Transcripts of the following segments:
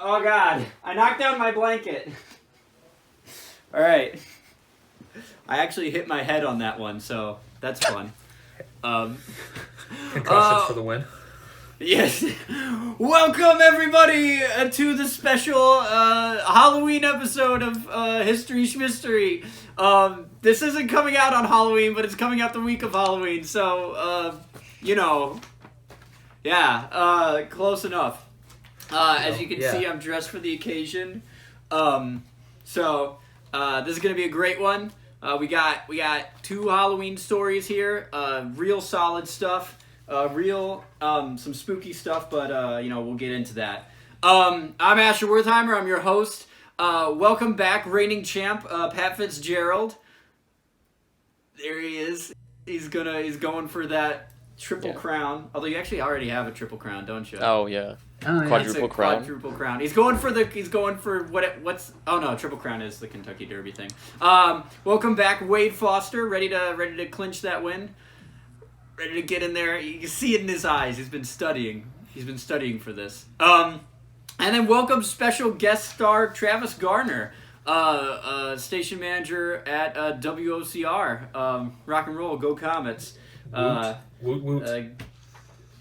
Oh God, I knocked down my blanket. All right. I actually hit my head on that one, so that's fun. Concussions for the win. Yes. Welcome, everybody, to the special Halloween episode of History Shmistory. This isn't coming out on Halloween, but it's coming out the week of Halloween, so, close enough. As you can see, I'm dressed for the occasion. This is going to be a great one. We got 2 Halloween stories here. Real solid stuff. Some spooky stuff, but we'll get into that. I'm Asher Wertheimer. I'm your host. Welcome back, reigning champ, Pat Fitzgerald. There he is. He's going for that triple crown. Although you actually already have a triple crown, don't you? Oh yeah. Quadruple crown. Quadruple crown. He's going for triple crown is the Kentucky Derby thing. Welcome back, Wade Foster, ready to clinch that win. Ready to get in there. You can see it in his eyes. He's been studying for this. And then welcome special guest star Travis Garner, station manager at WOCR. Rock and roll, go Comets. Woot woot.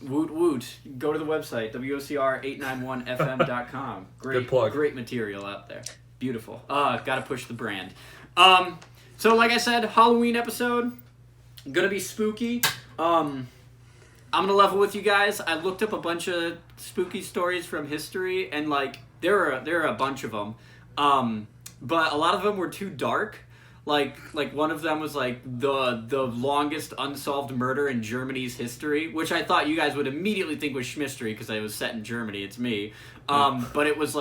Woot woot. Go to the website, WOCR891FM.com. Good plug. Great material out there. Beautiful. Gotta push the brand. So like I said, Halloween episode. Gonna be spooky. I'm gonna level with you guys. I looked up a bunch of spooky stories from history, and there are a bunch of them. But a lot of them were too dark. Like one of them was the longest unsolved murder in Germany's history, which I thought you guys would immediately think was Shmistory because it was set in Germany. It's me. But it was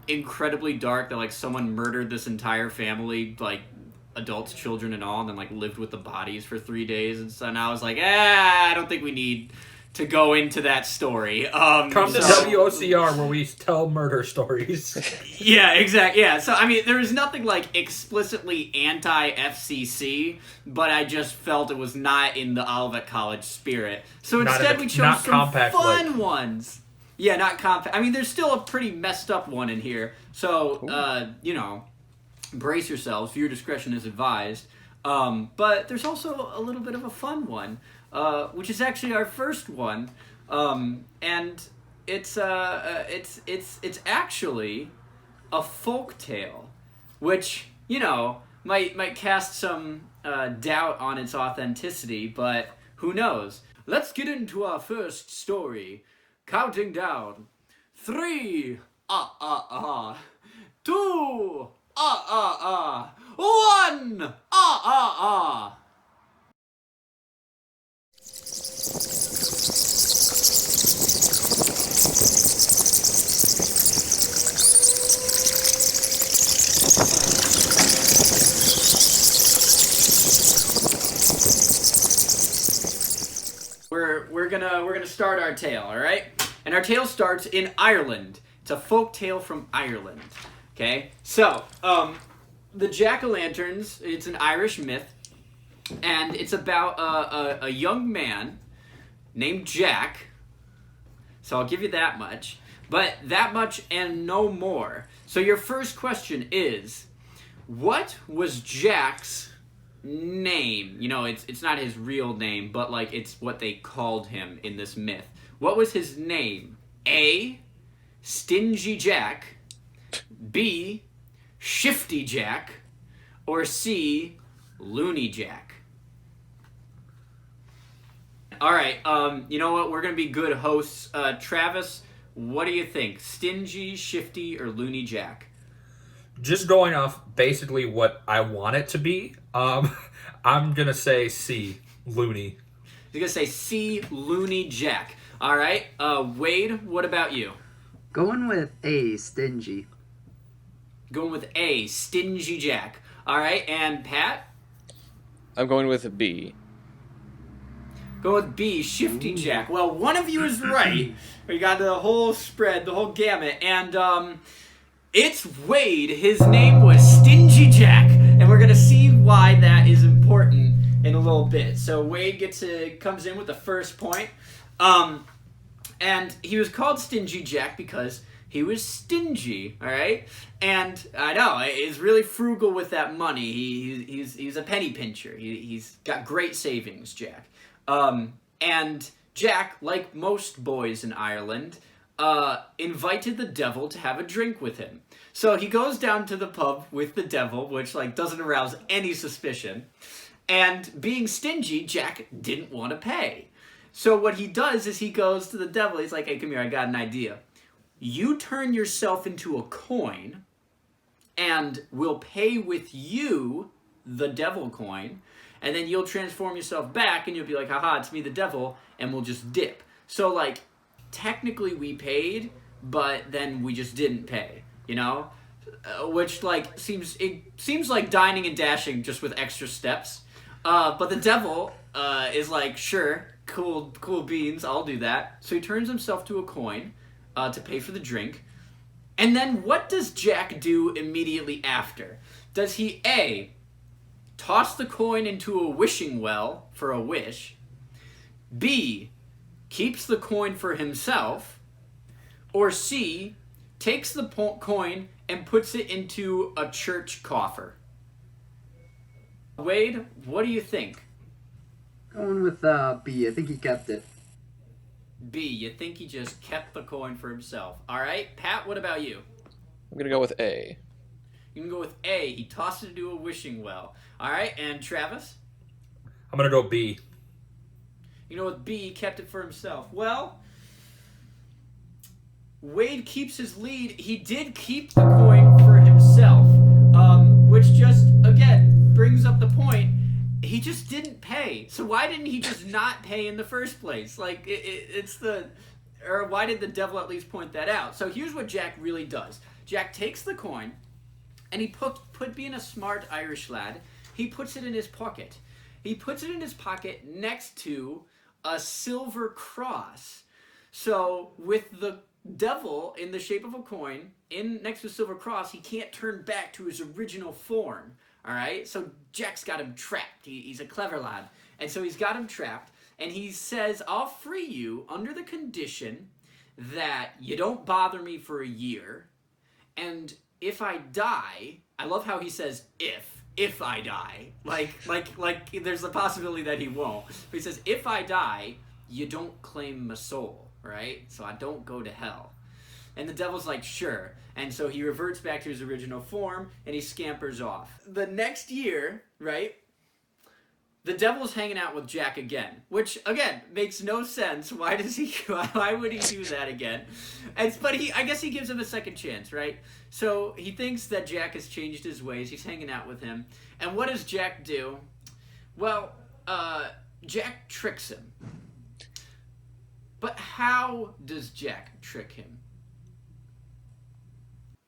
incredibly dark that someone murdered this entire family, adults, children, and all, and then lived with the bodies for 3 days. And so now I was I don't think we need to go into that story. Come to WOCR where we tell murder stories. Yeah, exactly. Yeah, so there was nothing explicitly anti-FCC, but I just felt it was not in the Olivet College spirit. So instead we chose some fun ones. Yeah, not compact. There's still a pretty messed up one in here. So, brace yourselves. Viewer discretion is advised. But there's also a little bit of a fun one. Which is actually our first one, and it's actually a folk tale, which might cast some doubt on its authenticity, but who knows? Let's get into our first story. Counting down, 3, 2, 1, We're gonna start our tale, all right? And our tale starts in Ireland. It's a folk tale from Ireland. Okay, so the jack-o'-lanterns. It's an Irish myth, and it's about a young man named Jack. So I'll give you that much, but that much and no more. So your first question is, what was Jack's name? It's not his real name, but it's what they called him in this myth. What was his name? A, Stingy Jack, B, Shifty Jack, or C, Loony Jack? All right, you know what? We're going to be good hosts. Travis, what do you think? Stingy, Shifty, or Loony Jack? Just going off basically what I want it to be, I'm going to say C, Loony. He's going to say C, Looney Jack. All right. Wade, what about you? Going with A, Stingy. Going with A, Stingy Jack. All right. And Pat? I'm going with B. Go with B, Shifty Jack. Well, one of you is right. We got the whole spread, the whole gamut. And it's Wade. His name was Stingy Jack. And we're going to see why that is important in a little bit. So Wade comes in with the first point. And he was called Stingy Jack because he was stingy, all right? And I know, he's really frugal with that money. He's a penny pincher. He's got great savings, Jack. And Jack, like most boys in Ireland, invited the devil to have a drink with him. So he goes down to the pub with the devil, which doesn't arouse any suspicion. And being stingy, Jack didn't want to pay. So what he does is he goes to the devil. He's like, hey, come here, I got an idea. You turn yourself into a coin, and we'll pay with you the devil coin. And then you'll transform yourself back, and you'll be like, haha, it's me, the devil, and we'll just dip. So, technically we paid, but then we just didn't pay, Which, seems like dining and dashing just with extra steps. But the devil is like, sure, cool beans, I'll do that. So he turns himself to a coin to pay for the drink. And then what does Jack do immediately after? Does he, A, toss the coin into a wishing well for a wish, B, keeps the coin for himself, or C, takes the coin and puts it into a church coffer? Wade, what do you think? Going with B. I think he kept it. B, you think he just kept the coin for himself. All right, Pat, what about you? I'm going to go with A. You can go with A. He tossed it into a wishing well. All right, and Travis? I'm going to go B. You know, with B, he kept it for himself. Well, Wade keeps his lead. He did keep the coin for himself, which just, again, brings up the point. He just didn't pay. So why didn't he just not pay in the first place? Why did the devil at least point that out? So here's what Jack really does. Jack takes the coin, and he being a smart Irish lad, he puts it in his pocket. He puts it in his pocket next to a silver cross. So with the devil in the shape of a coin next to a silver cross, he can't turn back to his original form. All right? So Jack's got him trapped. He's a clever lad. And so he's got him trapped. And he says, I'll free you under the condition that you don't bother me for a year. And if I die, I love how he says if I die. Like there's a possibility that he won't. But he says, if I die, you don't claim my soul, right? So I don't go to hell. And the devil's like, sure. And so he reverts back to his original form, and he scampers off. The next year, right, the devil's hanging out with Jack again, which, again, makes no sense. Why would he do that again? But I guess he gives him a second chance, right? So he thinks that Jack has changed his ways. He's hanging out with him. And what does Jack do? Well, Jack tricks him. But how does Jack trick him?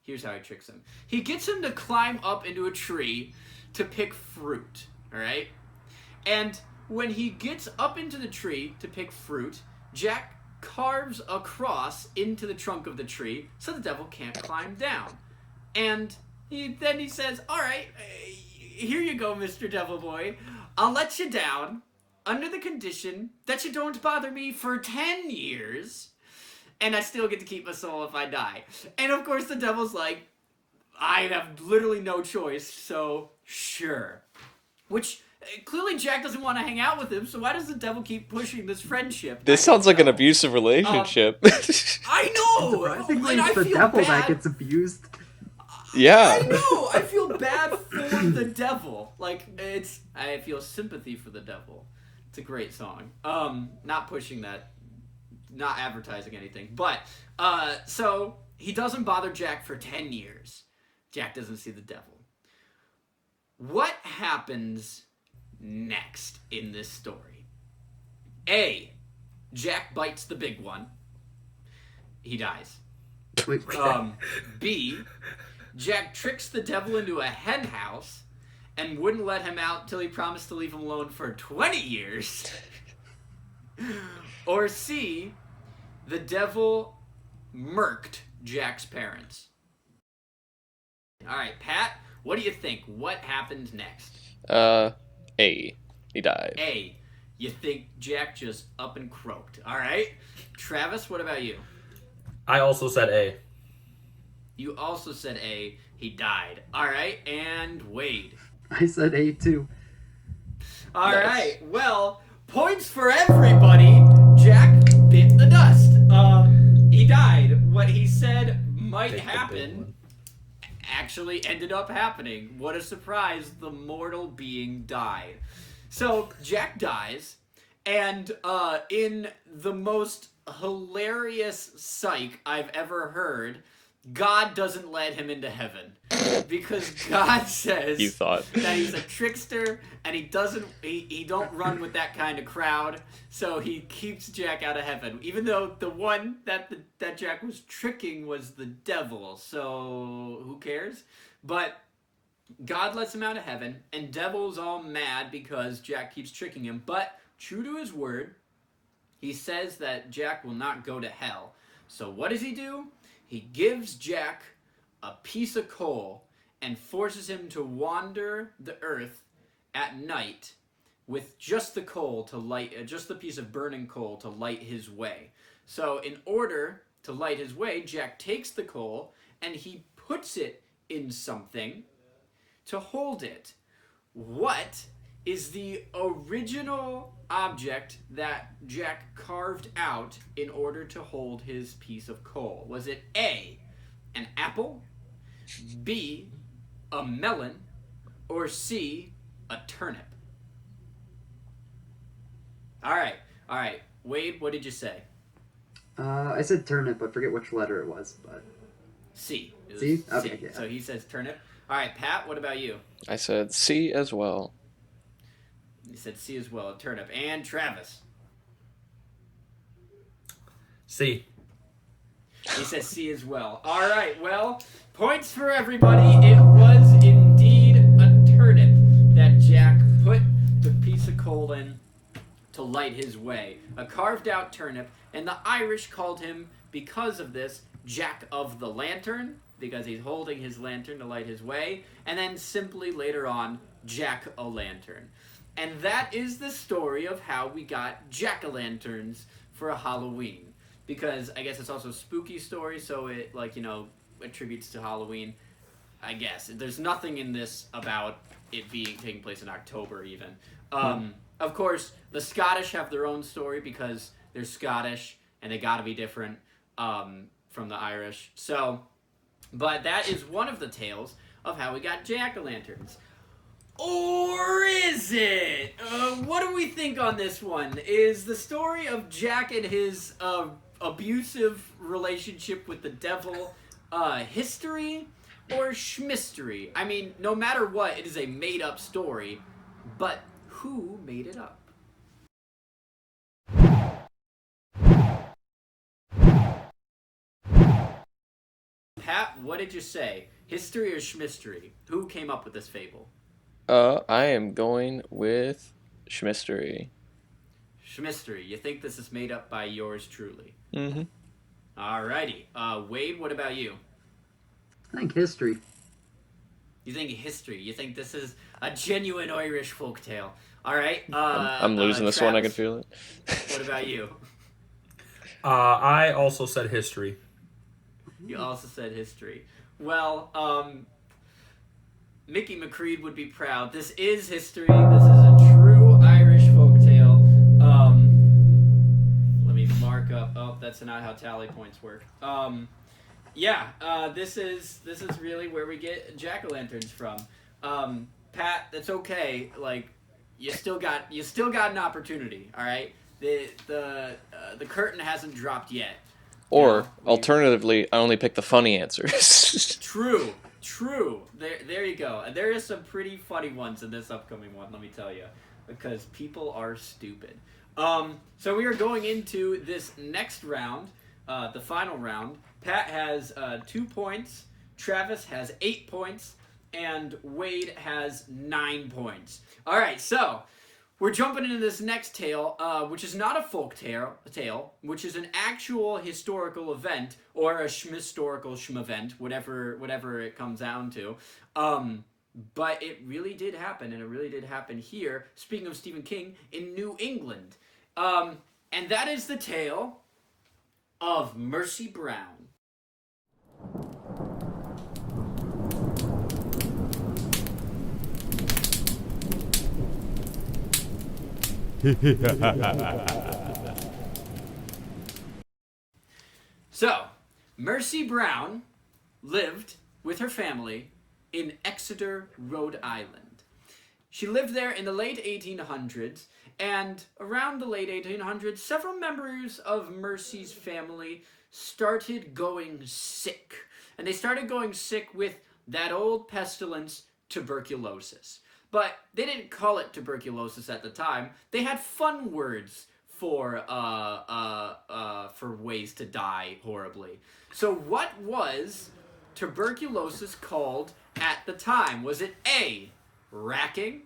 Here's how he tricks him. He gets him to climb up into a tree to pick fruit, all right? And when he gets up into the tree to pick fruit, Jack carves a cross into the trunk of the tree so the devil can't climb down. And then he says, all right, here you go, Mr. Devil Boy. I'll let you down under the condition that you don't bother me for 10 years. And I still get to keep my soul if I die. And of course the devil's like, I have literally no choice, so sure. Which, clearly Jack doesn't want to hang out with him, so why does the devil keep pushing this friendship? This sounds like an abusive relationship. I know! Surprisingly, And I it's the feel devil bad. that gets abused. Yeah. I know! I feel bad for the devil. I feel sympathy for the devil. It's a great song. Not pushing that. Not advertising anything. But, so, he doesn't bother Jack for 10 years. Jack doesn't see the devil. What happens next in this story? A. Jack bites the big one. He dies. Wait, B. Jack tricks the devil into a hen house and wouldn't let him out till he promised to leave him alone for 20 years. Or C. The devil murked Jack's parents. Alright, Pat, what do you think? What happened next? A. He died. A. You think Jack just up and croaked. Alright. Travis, what about you? I also said A. You also said A. He died. Alright, and Wade. I said A too. Alright, well, points for everybody. Jack bit the dust. He died. What he said might Take the big happen one. actually ended up happening. What a surprise. The mortal being died. So, Jack dies, and in the most hilarious psych I've ever heard, God doesn't let him into heaven. Because God says You thought. that he's a trickster, and he don't run with that kind of crowd, so he keeps Jack out of heaven. Even though the one that Jack was tricking was the devil, so who cares? But God lets him out of heaven, and Devil's all mad because Jack keeps tricking him. But true to his word, he says that Jack will not go to hell. So what does he do? He gives Jack a piece of coal and forces him to wander the earth at night with just the coal to light, just the piece of burning coal to light his way. So in order to light his way, Jack takes the coal and he puts it in something to hold it. What is the original object that Jack carved out in order to hold his piece of coal? Was it A, an apple, B, a melon, or C, a turnip? All right. Wade, what did you say? I said turnip. I forget which letter it was, but C. It was C? Okay, yeah. So he says turnip. All right, Pat, what about you? I said C as well. You said C as well, a turnip. And Travis? C. He says C as well. All right, well, points for everybody. It was indeed a turnip that Jack put the piece of coal in to light his way. A carved out turnip, and the Irish called him, because of this, Jack of the Lantern, because he's holding his lantern to light his way, and then simply later on, Jack-o'-lantern. And that is the story of how we got jack-o'-lanterns for Halloween. Because I guess it's also a spooky story, so it, attributes to Halloween. I guess. There's nothing in this about it taking place in October, even. Of course, the Scottish have their own story because they're Scottish, and they gotta be different from the Irish. So, but that is one of the tales of how we got jack-o'-lanterns. Or is it? What do we think on this one? Is the story of Jack and his abusive relationship with the devil history or Shmistory? I mean, no matter what, it is a made-up story, but who made it up? Pat, what did you say? History or Shmistory? Who came up with this fable? I am going with Shmistory. Shmistory. You think this is made up by yours truly? Mm-hmm. Alrighty. Wade, what about you? I think history. You think history. You think this is a genuine Irish folktale. Alright. I'm losing this one, I can feel it. What about you? I also said history. You also said history. Well, Mickey McCreed would be proud. This is history. This is a true Irish folktale. Let me mark up. Oh, that's not how tally points work. This is really where we get jack-o'-lanterns from. Pat, that's okay. Like, you still got an opportunity. All right. The curtain hasn't dropped yet. Or, alternatively, I only pick the funny answers. True. There you go. And there is some pretty funny ones in this upcoming one, let me tell you. Because people are stupid. So we are going into this next round, the final round. Pat has 2 points, Travis has 8 points, and Wade has 9 points. All right, so we're jumping into this next tale, which is not a folk tale, which is an actual historical event, or a Shmistorical Shmevent, whatever it comes down to. But it really did happen, and it really did happen here, speaking of Stephen King, in New England. And that is the tale of Mercy Brown. So, Mercy Brown lived with her family in Exeter, Rhode Island. She lived there in the late 1800s, and around the late 1800s, several members of Mercy's family started going sick. And they started going sick with that old pestilence, tuberculosis. But they didn't call it tuberculosis at the time. They had fun words for ways to die horribly. So what was tuberculosis called at the time? Was it A, racking,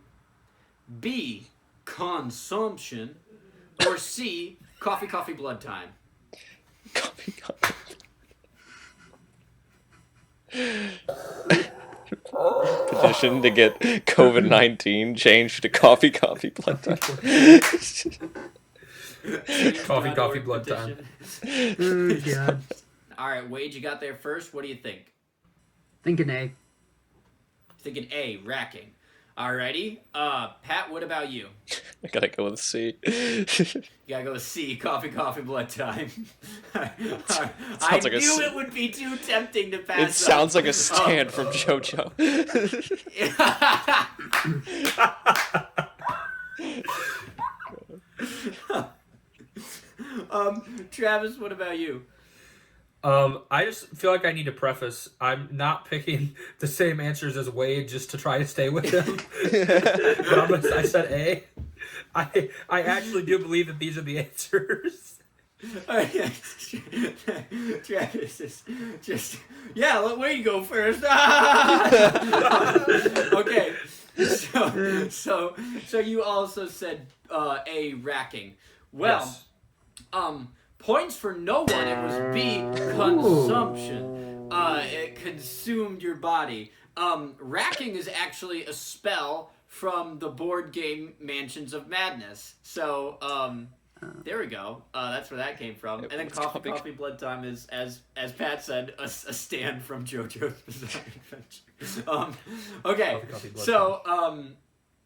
B, consumption, or C, coffee, blood time? Coffee. Petition to get COVID-19 changed to coffee, blood time. Coffee, blood time. Oh, God. All right, Wade, you got there first. What do you think? Thinking A. Thinking A, racking. Alrighty. Pat, what about you? I gotta go with C. You gotta go with C, coffee, blood time. I Sounds like knew it would be too tempting to pass. It sounds like a stand from JoJo. Travis, what about you? I just feel like I need to preface, I'm not picking the same answers as Wade just to try to stay with him. But I said A. I actually do believe that these are the answers. Travis is just, yeah, let Wade go first. Okay, so you also said A, racking. Well, Yes. Points for no one. It was B, consumption. It consumed your body. Racking is actually a spell from the board game Mansions of Madness. So, there we go. That's where that came from. And then coffee, blood time is, as Pat said, a stand from JoJo's Bizarre Adventure. Okay, so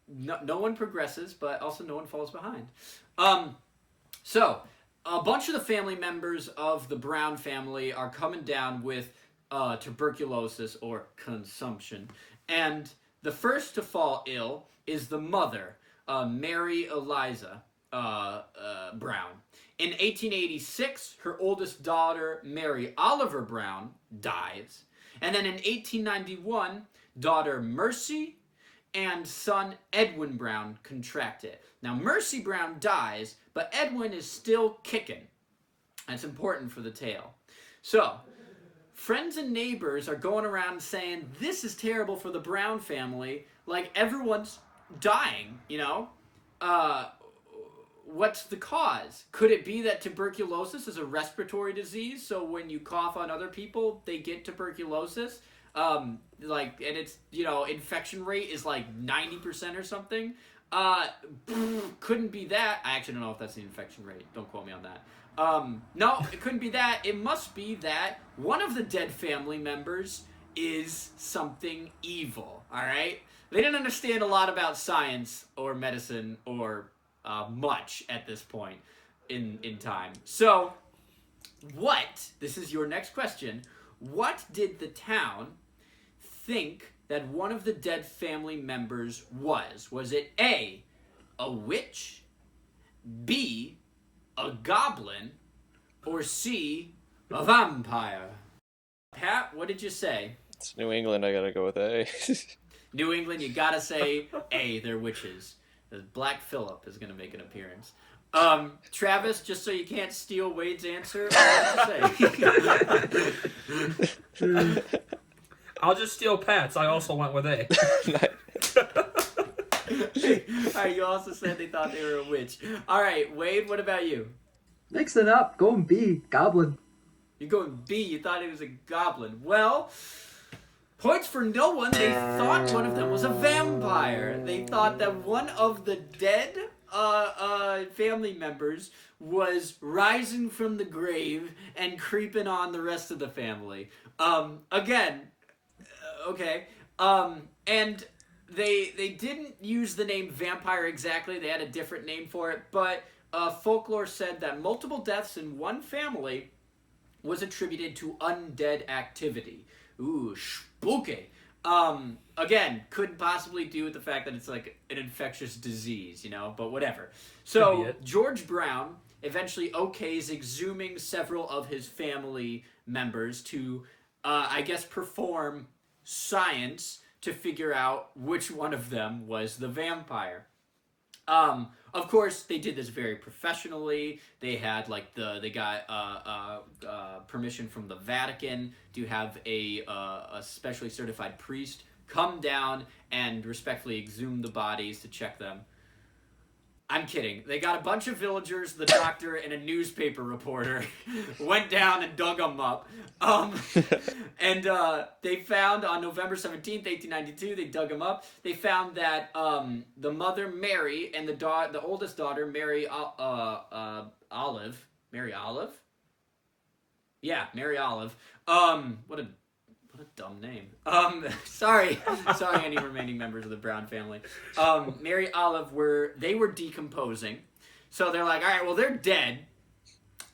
no one progresses, but also no one falls behind. So a bunch of the family members of the Brown family are coming down with tuberculosis or consumption. And the first to fall ill is the mother, Mary Eliza Brown. In 1886, her oldest daughter, Mary Oliver Brown, dies. And then in 1891, daughter Mercy and son Edwin Brown contract it. Now, Mercy Brown dies, but Edwin is still kicking. That's important for the tale. So, friends and neighbors are going around saying, this is terrible for the Brown family. Like, everyone's dying, you know? What's the cause? Could it be that tuberculosis is a respiratory disease, so when you cough on other people, they get tuberculosis? And it's, infection rate is like 90% or something. Couldn't be that. I actually don't know if that's the infection rate. Don't quote me on that. No, it couldn't be that. It must be that one of the dead family members is something evil, all right? They didn't understand a lot about science or medicine or much at this point in time. So, this is your next question, what did the town think that one of the dead family members was? Was it A, a witch, B, a goblin, or C, a vampire? Pat, what did you say? It's New England, I gotta go with A. New England, you gotta say A, they're witches. Black Phillip is gonna make an appearance. Travis, just so you can't steal Wade's answer, I have to say. I'll just steal Pat's. I also went with A. Alright, you also said they thought they were a witch. Alright, Wade, what about you? Mix it up. Going B. Goblin. You're going B, you thought it was a goblin. Well, points for no one. They thought one of them was a vampire. They thought that one of the dead family members was rising from the grave and creeping on the rest of the family. Again, okay. And they didn't use the name vampire exactly. They had a different name for it, but folklore said that multiple deaths in one family was attributed to undead activity. Ooh, spooky. Again, couldn't possibly do with the fact that it's like an infectious disease, you know, but whatever. So, George Brown eventually okays exhuming several of his family members to, I guess, perform science to figure out which one of them was the vampire. Of course, they did this very professionally. They had like they got permission from the Vatican to have a specially certified priest come down and respectfully exhume the bodies to check them. I'm kidding. They got a bunch of villagers, the doctor, and a newspaper reporter went down and dug them up. And they found on November 17th, 1892, they dug them up. They found that the mother, Mary, and the oldest daughter, Mary Olive. Mary Olive? Yeah, Mary Olive. What a dumb name. Sorry, any remaining members of the Brown family. Mary Olive were decomposing. So they're like, all right, well, they're dead.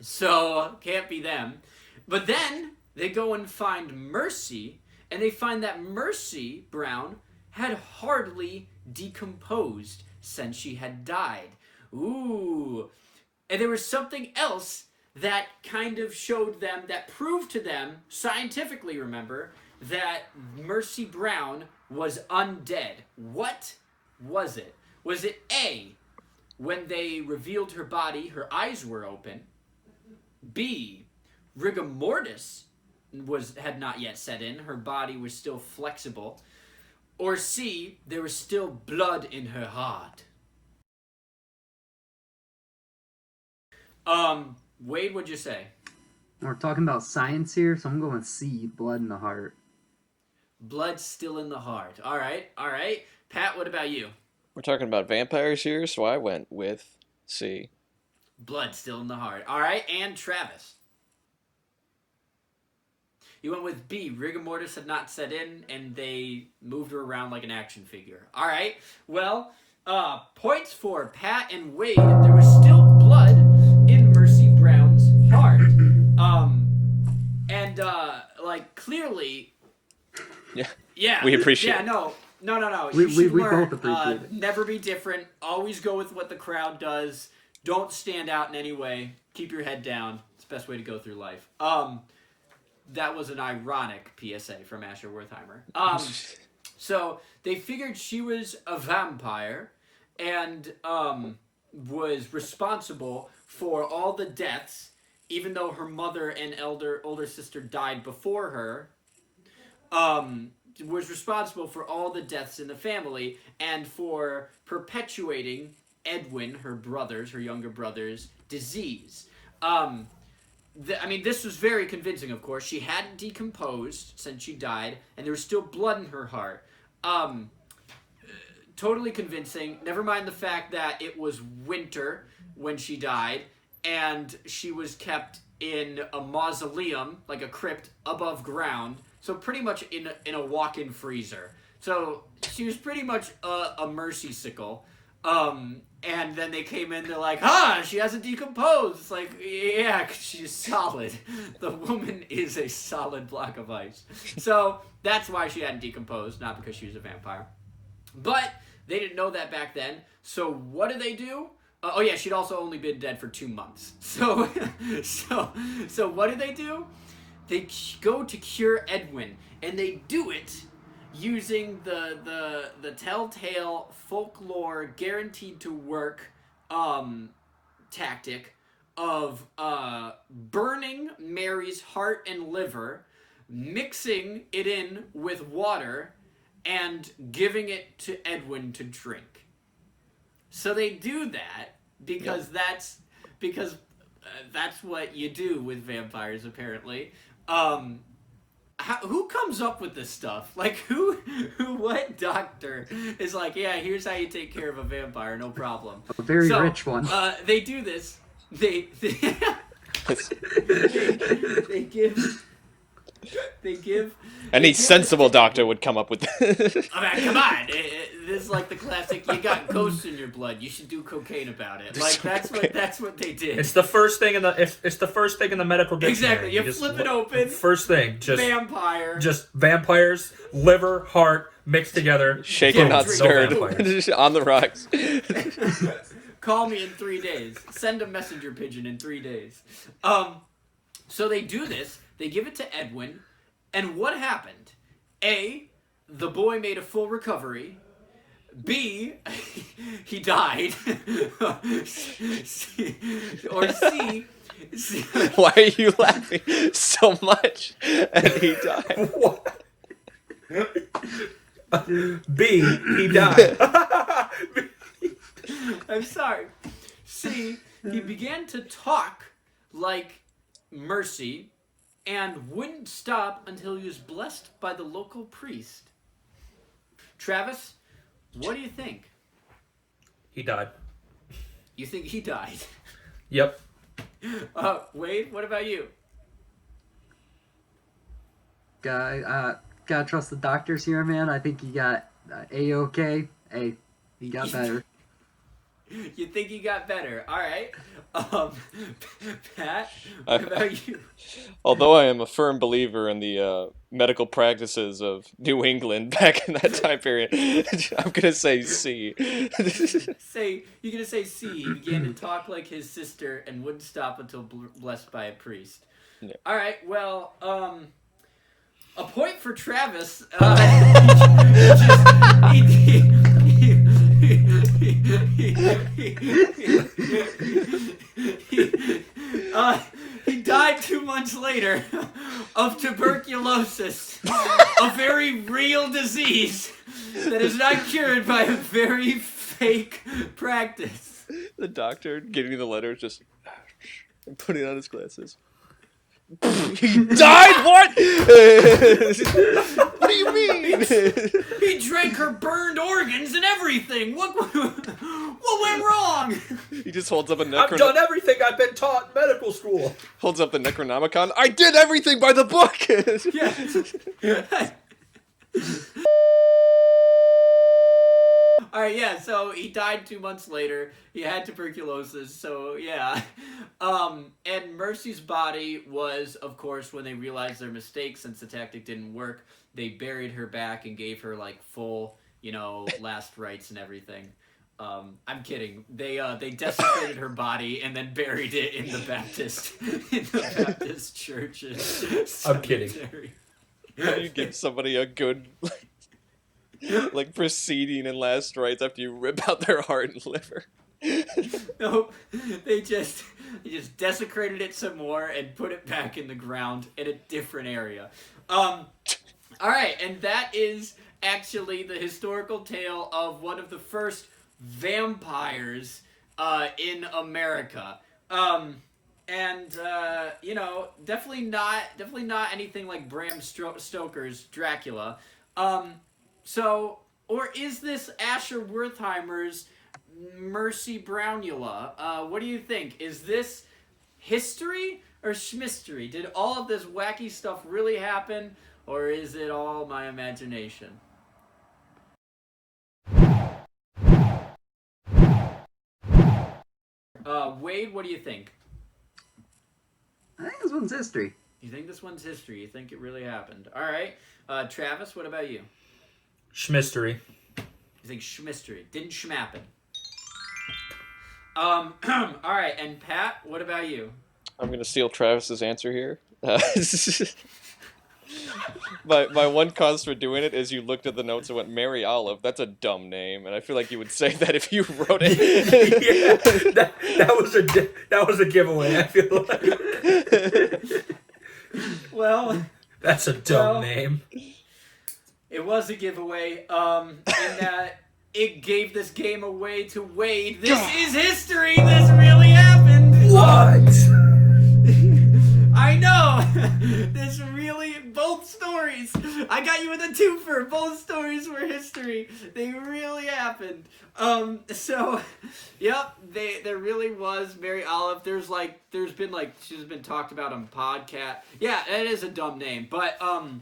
So can't be them. But then they go and find Mercy, and they find that Mercy Brown had hardly decomposed since she had died. Ooh. And there was something else that kind of showed them, that proved to them, scientifically remember, that Mercy Brown was undead. What was it? Was it A, when they revealed her body, her eyes were open? B, rigor mortis had not yet set in, her body was still flexible? Or C, there was still blood in her heart? Wade, what'd you say? We're talking about science here, so I'm going C, blood in the heart. Blood still in the heart. All right. Pat, what about you? We're talking about vampires here, so I went with C. Blood still in the heart. All right, and Travis? You went with B, rigor mortis had not set in, and they moved her around like an action figure. All right, well, points for Pat and Wade. There was still blood in Mercy Brown's heart. Like, clearly... Yeah. We appreciate it. No. We learn, both appreciate it. Never be different. Always go with what the crowd does. Don't stand out in any way. Keep your head down. It's the best way to go through life. That was an ironic PSA from Asher Wertheimer. So they figured she was a vampire and was responsible for all the deaths, even though her mother and older sister died before her. Was responsible for all the deaths in the family and for perpetuating Edwin, her younger brother's disease. This was very convincing, of course. She hadn't decomposed since she died, and there was still blood in her heart. Totally convincing. Never mind the fact that it was winter when she died, and she was kept in a mausoleum, like a crypt, above ground. So pretty much in a walk-in freezer. So she was pretty much a mercy-sickle. And then they came in, they're like, she hasn't decomposed. It's like, yeah, 'cause she's solid. The woman is a solid block of ice. So that's why she hadn't decomposed, not because she was a vampire. But they didn't know that back then. So what did they do? She'd also only been dead for 2 months. So what did they do? They go to cure Edwin, and they do it using the telltale folklore guaranteed to work tactic of burning Mary's heart and liver, mixing it in with water, and giving it to Edwin to drink. So they do that because that's what you do with vampires, apparently. Who comes up with this stuff? Like, what doctor is like, yeah, here's how you take care of a vampire, no problem. A very rich one. They do this. They give. Any sensible doctor would come up with this. I mean, come on. This is like the classic, you got ghosts in your blood, you should do cocaine about it. Like, that's what they did. It's the first thing in the medical dictionary. Exactly. You flip it open. First thing, just vampire. Just vampires, liver, heart mixed together. Shaken, not stirred. On the rocks. Call me in 3 days. Send a messenger pigeon in 3 days. So they do this. They give it to Edwin. And what happened? A, the boy made a full recovery. B, he died. Or C, why are you laughing so much? And he died. What? B, he died. I'm sorry. C, he began to talk like Mercy and wouldn't stop until he was blessed by the local priest. Travis, what do you think? He died. You think he died? Yep. Wade, what about you? Gotta trust the doctors here, man. I think he got A-OK. Hey, he got better. You think he got better? All right. Pat, what about you? Although I am a firm believer in the medical practices of New England back in that time period, I'm gonna say C. You're gonna say C. He began to talk like his sister and wouldn't stop until blessed by a priest. Yeah. All right. Well, a point for Travis. He died 2 months later of tuberculosis, a very real disease that is not cured by a very fake practice. The doctor getting the letter, just putting on his glasses. He died? What? What do you mean? He drank her burned organs and everything. What went wrong? He just holds up a I've done everything I've been taught in medical school. Holds up the Necronomicon. I did everything by the book. Yeah. All right, yeah, so he died 2 months later. He had tuberculosis, so yeah. And Mercy's body was, of course, when they realized their mistake, since the tactic didn't work, they buried her back and gave her, like, full, last rites and everything. I'm kidding. They desecrated her body and then buried it in the Baptist church's I'm kidding. How do you give somebody a good like proceeding and last rites after you rip out their heart and liver? Nope. They just desecrated it some more and put it back in the ground in a different area. All right, and that is actually the historical tale of one of the first vampires in America. Definitely not anything like Bram Stoker's Dracula. Or is this Asher Wertheimer's Mercy Brownula? What do you think? Is this history or Shmistory? Did all of this wacky stuff really happen, or is it all my imagination? Wade, what do you think? I think this one's history. You think this one's history? You think it really happened? All right. Travis, what about you? Shmistory. You think Shmistory? Didn't schmappen. All right. And Pat, what about you? I'm gonna steal Travis's answer here. My one cause for doing it is you looked at the notes and went, Mary Olive, that's a dumb name. And I feel like you would say that if you wrote it. Yeah, that was a giveaway, I feel like. Well, That's a dumb name. it was a giveaway, in that it gave this game away to Wade. This is history! This really happened! What? I know! This really, both stories. I got you with a twofer. Both stories were history. They really happened. So, yep, there really was Mary Olive. She's been talked about on podcast. Yeah, it is a dumb name, but, I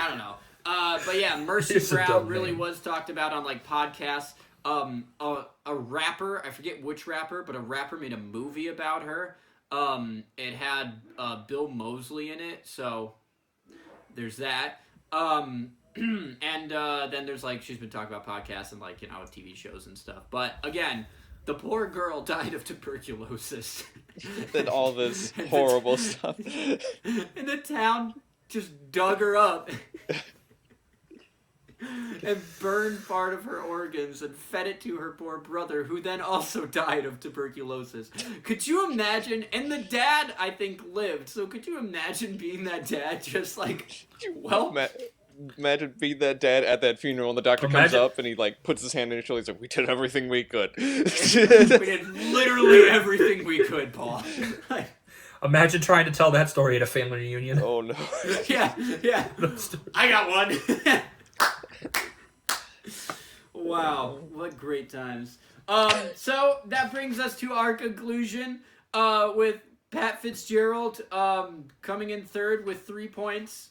don't know. But yeah, Mercy Brown really was talked about on, like, podcasts. A rapper, I forget which rapper, but a rapper made a movie about her. It had Bill Moseley in it, so there's that. And then there's like she's been talking about podcasts and like TV shows and stuff. But again, the poor girl died of tuberculosis. And all this horrible stuff. And the town just dug her up. And burned part of her organs and fed it to her poor brother, who then also died of tuberculosis. Could you imagine? And the dad, I think, lived. So could you imagine being that dad just like, well... Imagine being that dad at that funeral and the doctor comes up and he like puts his hand on his shoulder. He's like, we did everything we could. We did literally everything we could, Paul. Imagine trying to tell that story at a family reunion. Oh no. Yeah. I got one. Wow, what great times. So that brings us to our conclusion with Pat Fitzgerald coming in third with 3 points,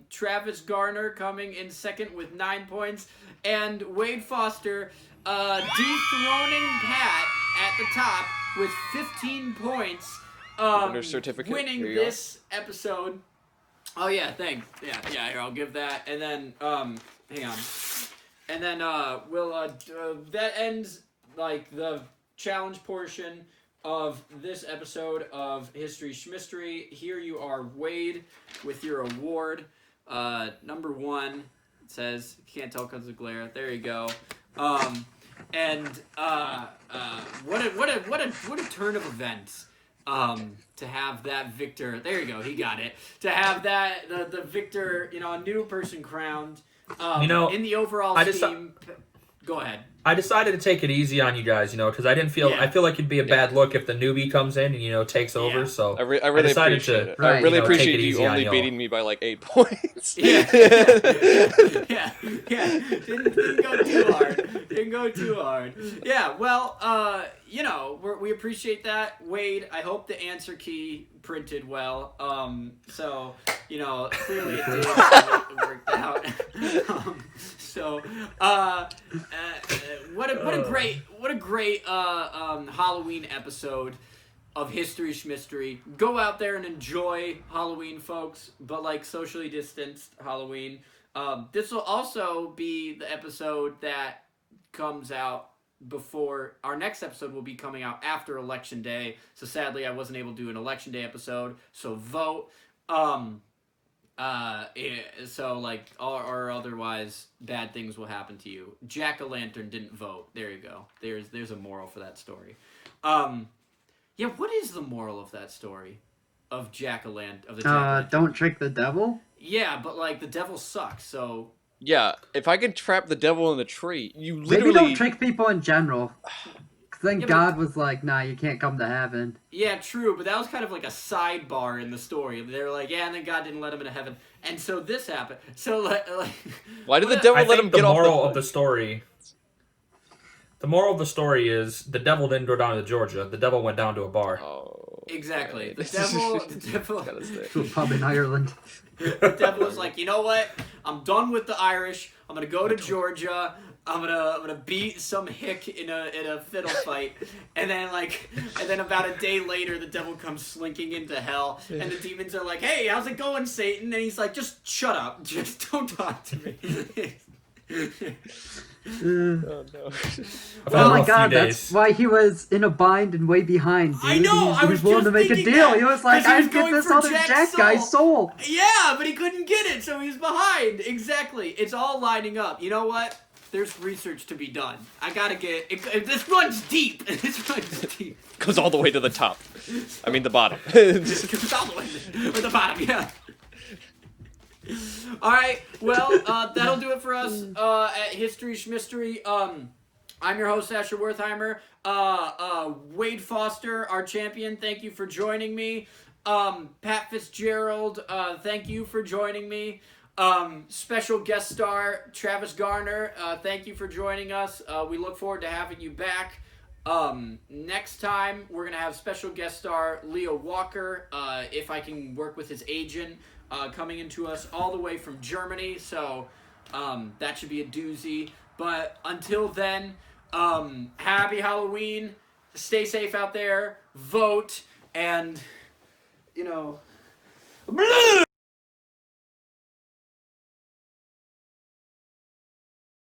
Travis Garner coming in second with 9 points, and Wade Foster dethroning Pat at the top with 15 points, certificate. winning this episode. Oh yeah, thanks. Yeah, here, I'll give that. And then, hang on. And then, that ends, like, the challenge portion of this episode of History Shmistory. Here you are, Wade, with your award. Number 1, it says, can't tell because of glare. There you go. What a turn of events. To have that victor, there you go, he got it. To have that, the victor, a new person crowned, in the overall team. Go ahead. I decided to take it easy on you guys, because I didn't feel, I feel like it'd be a bad look if the newbie comes in and, takes over, so I really appreciate it. I really appreciate you only beating me by like 8 points. Yeah. Didn't go too hard. Yeah, well, we appreciate that. Wade, I hope the answer key printed well. So, clearly it did. It worked out. What a great Halloween episode of History Shmistory. Go out there and enjoy Halloween, folks, but like socially distanced Halloween. This will also be the episode that comes out before our next episode will be coming out after Election Day. So sadly, I wasn't able to do an Election Day episode. So vote. So like, or otherwise, bad things will happen to you. Jack-o'-lantern didn't vote. There you go. There's a moral for that story. Yeah, what is the moral of that story? Of Jack-o'-lantern? Don't trick the devil? Yeah, but like, the devil sucks, so... Yeah, if I can trap the devil in the tree, you literally... Maybe don't trick people in general. Then God was like, nah, you can't come to heaven. Yeah, true, but that was kind of like a sidebar in the story. They were like, yeah, and then God didn't let him into heaven. And so this happened. So, like... Why did the devil let him get off the... The moral of the story is the devil didn't go down to Georgia. The devil went down to a bar. Oh, exactly. Okay. The devil... To a pub in Ireland. The devil was like, you know what? I'm done with the Irish. I'm gonna go to Georgia. I'm gonna beat some hick in a fiddle fight, and then about a day later, the devil comes slinking into hell, and the demons are like, "Hey, how's it going, Satan?" And he's like, "Just shut up. Just don't talk to me." Oh no. Oh my rough god, few that's days. why he was in a bind and way behind, dude. I know, He I was willing just to make a thinking deal. that, He was like, 'cause he was I'd get going this for other Jack's Jack guy's soul. Yeah, but he couldn't get it, so he was behind. Exactly. It's all lining up. You know what? There's research to be done. I gotta get... this runs deep. This runs deep. Goes all the way to the top. I mean the bottom. It's all the way to the bottom, yeah. Alright, well, that'll do it for us at History Shmistory. I'm your host, Asher Wertheimer. Wade Foster, our champion, thank you for joining me. Pat Fitzgerald, thank you for joining me. Special guest star, Travis Garner, thank you for joining us. We look forward to having you back. Next time, we're going to have special guest star Leo Walker, if I can work with his agent, coming into us all the way from Germany. So that should be a doozy. But until then, happy Halloween. Stay safe out there. Vote. And, you know...